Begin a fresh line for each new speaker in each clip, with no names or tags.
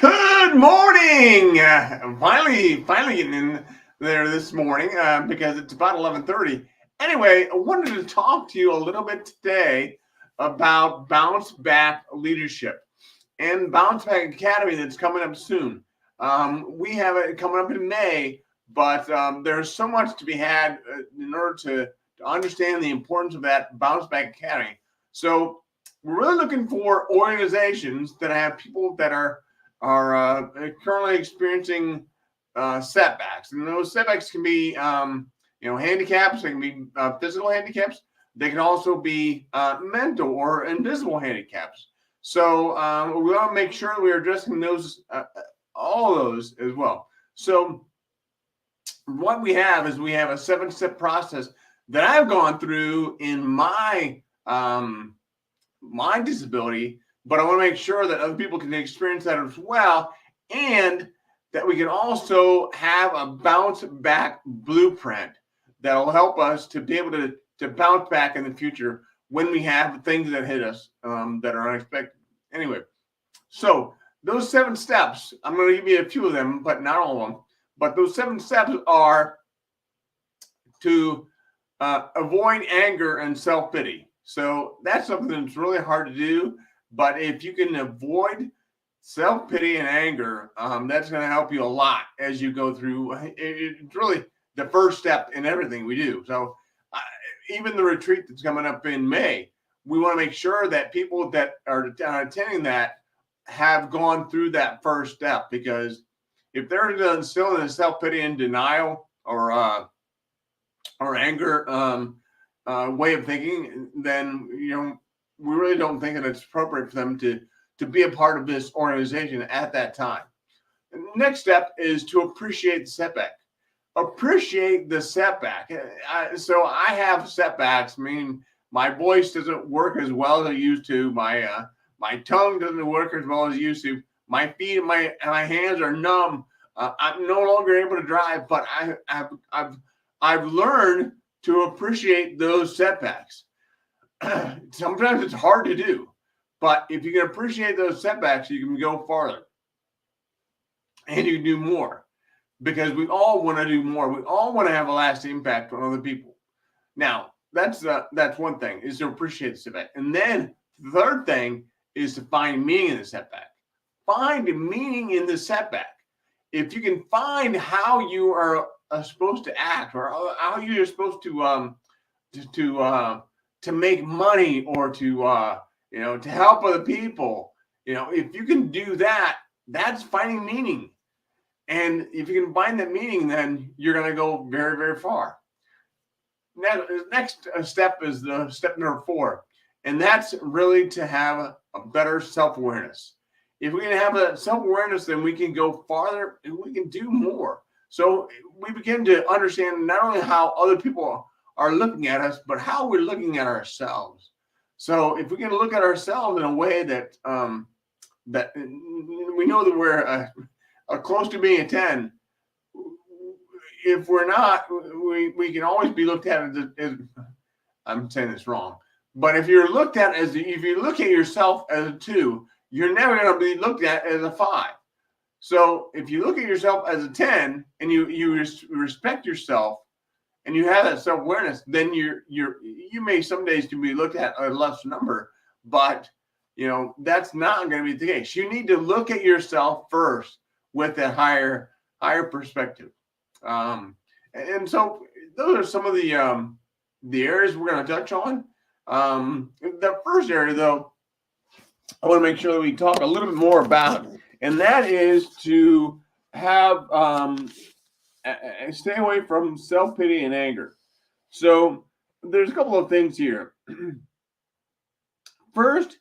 Good morning. Finally getting in there this morning because it's about 11:30. Anyway, I wanted to talk to you a little bit today about Bounce Back Leadership and Bounce Back Academy that's coming up soon. We have it coming up in May, but there's so much to be had in order to understand the importance of that Bounce Back Academy. So we're really looking for organizations that have people that are currently experiencing setbacks, and those setbacks can be handicaps. They can be physical handicaps. They can also be mental or invisible handicaps. So we want to make sure that we're addressing those, all of those as well. So what we have is we have a 7-step process that I've gone through in my disability, but I want to make sure that other people can experience that as well, and that we can also have a bounce back blueprint that will help us to be able to bounce back in the future when we have things that hit us that are unexpected. Anyway, so those 7 steps, I'm going to give you a few of them, but not all of them. But those 7 steps are to avoid anger and self-pity. So that's something that's really hard to do. But if you can avoid self-pity and anger, that's going to help you a lot as you go through. It's really the first step in everything we do. So even the retreat that's coming up in May, we want to make sure that people that are attending that have gone through that first step, because if they're still in a self-pity and denial or anger way of thinking, then we really don't think that it's appropriate for them to be a part of this organization at that time. And the next step is to appreciate the setback. Appreciate the setback. So I have setbacks. I mean, my voice doesn't work as well as it used to. My tongue doesn't work as well as it used to. My feet and my hands are numb. I'm no longer able to drive, but I've learned to appreciate those setbacks. Sometimes it's hard to do, but if you can appreciate those setbacks, you can go farther and you can do more, because we all want to do more. We all want to have a lasting impact on other people. Now, that's one thing, is to appreciate the setback. And then the third thing is to find meaning in the setback. Find meaning in the setback. If you can find how you are supposed to act, or how you're supposed to make money, or to help other people, if you can do that, that's finding meaning. And if you can find that meaning, then you're going to go very, very far. Now, the next step is the step number 4, and that's really to have a better self-awareness. If we can have a self-awareness, then we can go farther and we can do more. So we begin to understand not only how other people are looking at us, but how we're looking at ourselves. So if we can look at ourselves in a way that that we know that we're close to being a 10, if we're not, we can always be looked at as I'm saying this wrong, but if you're looked at as if you look at yourself as a 2, you're never going to be looked at as a 5. So if you look at yourself as a 10 and you respect yourself and you have that self-awareness, then you may some days to be looked at a less number, but that's not going to be the case. You need to look at yourself first with a higher perspective. And so those are some of the areas we're going to touch on. The first area, though, I want to make sure that we talk a little bit more about, and that is to have stay away from self-pity and anger. So there's a couple of things here. First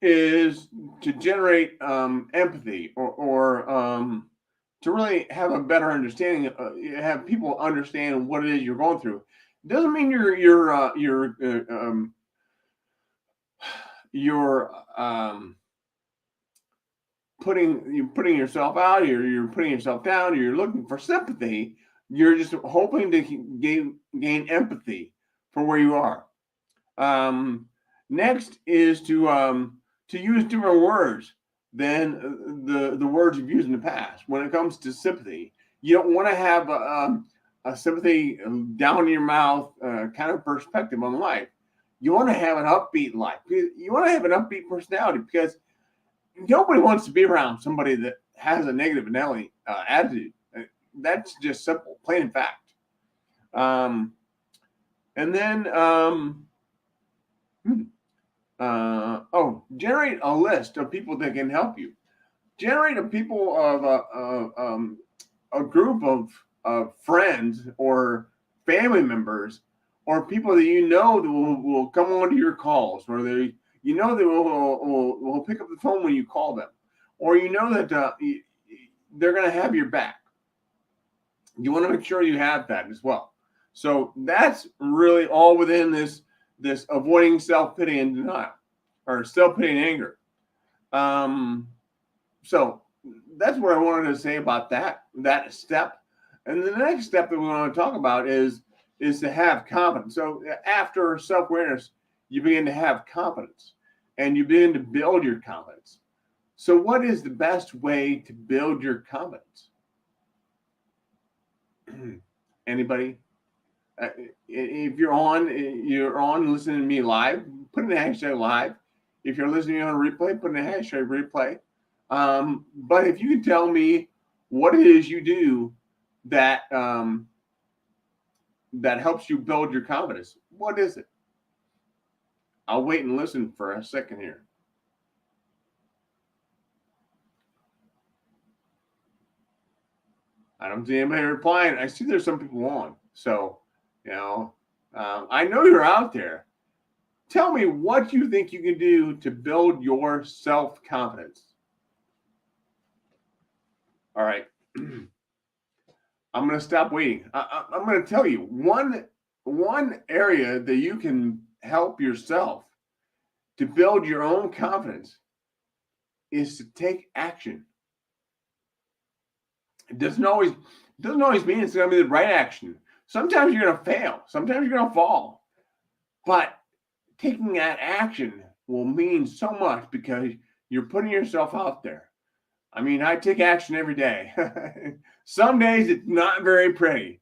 is to generate empathy, or to really have a better understanding, have people understand what it is you're going through. It doesn't mean you're putting yourself out, or you're putting yourself down, or you're looking for sympathy. You're just hoping to gain empathy for where you are. Next is to use different words. than the words you've used in the past. When it comes to sympathy, you don't want to have a sympathy down in your mouth kind of perspective on life. You want to have an upbeat life. You want to have an upbeat personality, because nobody wants to be around somebody that has a negative attitude. That's just simple, plain fact. And then, generate a list of people that can help you. Generate a people of a group of friends or family members, or people that you know that will come on to your calls, or they that will pick up the phone when you call them, or that they're going to have your back. You want to make sure you have that as well. So that's really all within this avoiding self-pity and denial, or self-pity and anger. So that's what I wanted to say about that step. And the next step that we want to talk about is to have confidence. So after self-awareness, you begin to have confidence, and you begin to build your confidence. So what is the best way to build your confidence? Anybody? If you're on listening to me live, put in the hashtag live. If you're listening on replay, put in the hashtag replay. But if you can tell me what it is you do that that helps you build your confidence, what is it? I'll wait and listen for a second here. I don't see anybody replying. I see there's some people on. So, I know you're out there. Tell me what you think you can do to build your self-confidence. All right. I'm going to stop waiting. I'm going to tell you one area that you can help yourself to build your own confidence is to take action. It doesn't always mean it's going to be the right action. Sometimes you're going to fail. Sometimes you're going to fall. But taking that action will mean so much, because you're putting yourself out there. I mean, I take action every day. Some days it's not very pretty,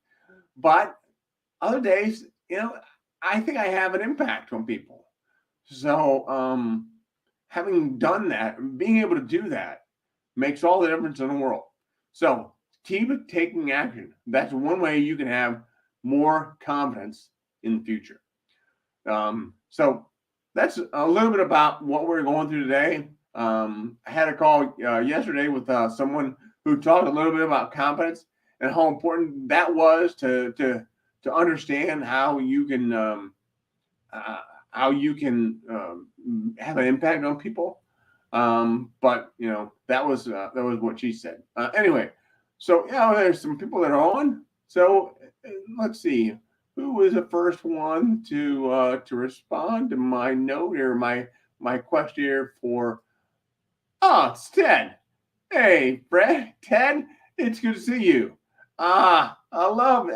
but other days, I think I have an impact on people. So, having done that, being able to do that makes all the difference in the world. So keep taking action. That's one way you can have more confidence in the future. So that's a little bit about what we're going through today. I had a call yesterday with someone who talked a little bit about confidence and how important that was to understand how you can have an impact on people. But that was what she said. Anyway, so there's some people that are on. So let's see, who was the first one to respond to my note or my question here for. Oh, it's Ted. Hey, Fred, Ted, it's good to see you. I love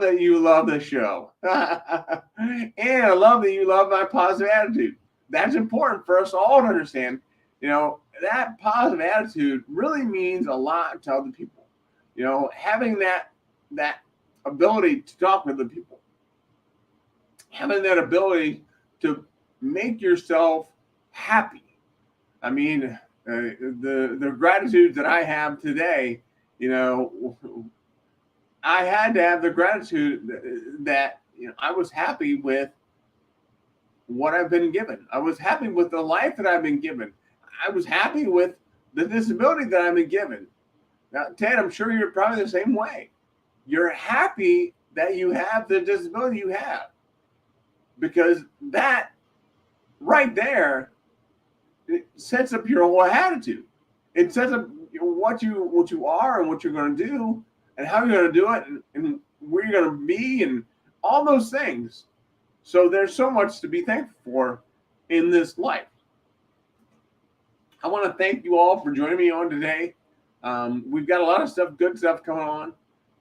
that you love the show. And I love that you love my positive attitude. That's important for us all to understand. That positive attitude really means a lot to other people. Having that ability to talk with the people, having that ability to make yourself happy. I mean, the gratitude that I have today, I had to have the gratitude that I was happy with what I've been given. I was happy with the life that I've been given. I was happy with the disability that I've been given. Now, Ted, I'm sure you're probably the same way. You're happy that you have the disability you have, because that right there, it sets up your whole attitude. It sets up what you are and what you're going to do and how you're going to do it and where you're going to be and all those things. So there's so much to be thankful for in this life. I want to thank you all for joining me on today. We've got a lot of good stuff coming on.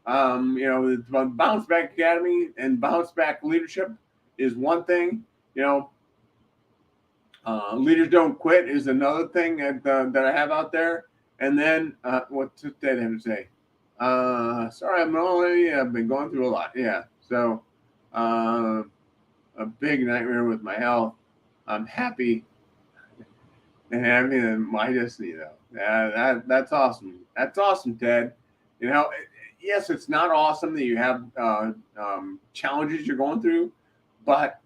The BounceBack Academy and BounceBack Leadership is one thing. Leaders don't quit is another thing that I have out there. And then what did I have to say? Sorry, I've been going through a lot. Yeah. So a big nightmare with my health. I'm happy and having my destiny though. That's awesome. That's awesome, Ted. Yes, it's not awesome that you have challenges you're going through, but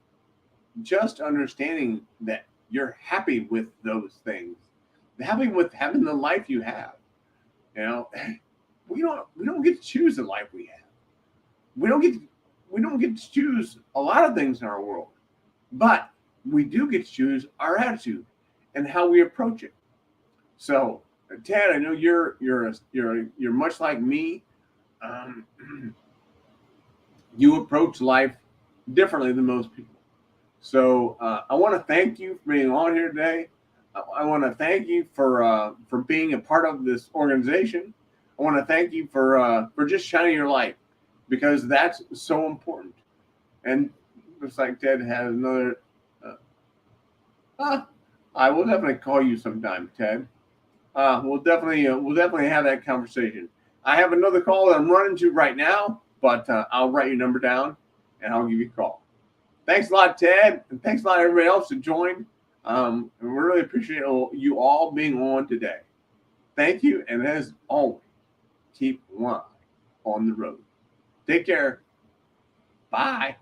just understanding that you're happy with those things, happy with having the life you have. You know, we don't get to choose the life we have. We don't get to choose a lot of things in our world, but we do get to choose our attitude and how we approach it. So, Ted, I know you're much like me. Um, you approach life differently than most people. So I want to thank you for being on here today. I want to thank you for being a part of this organization. I want to thank you for just shining your light because that's so important. And looks like Ted has another. Uh, I will definitely call you sometime, Ted. We'll definitely have that conversation. I have another call that I'm running to right now, but I'll write your number down and I'll give you a call. Thanks a lot, Ted, and thanks a lot everybody else who joined. And we really appreciate you all being on today. Thank you, and as always, keep one eye on the road. Take care. Bye.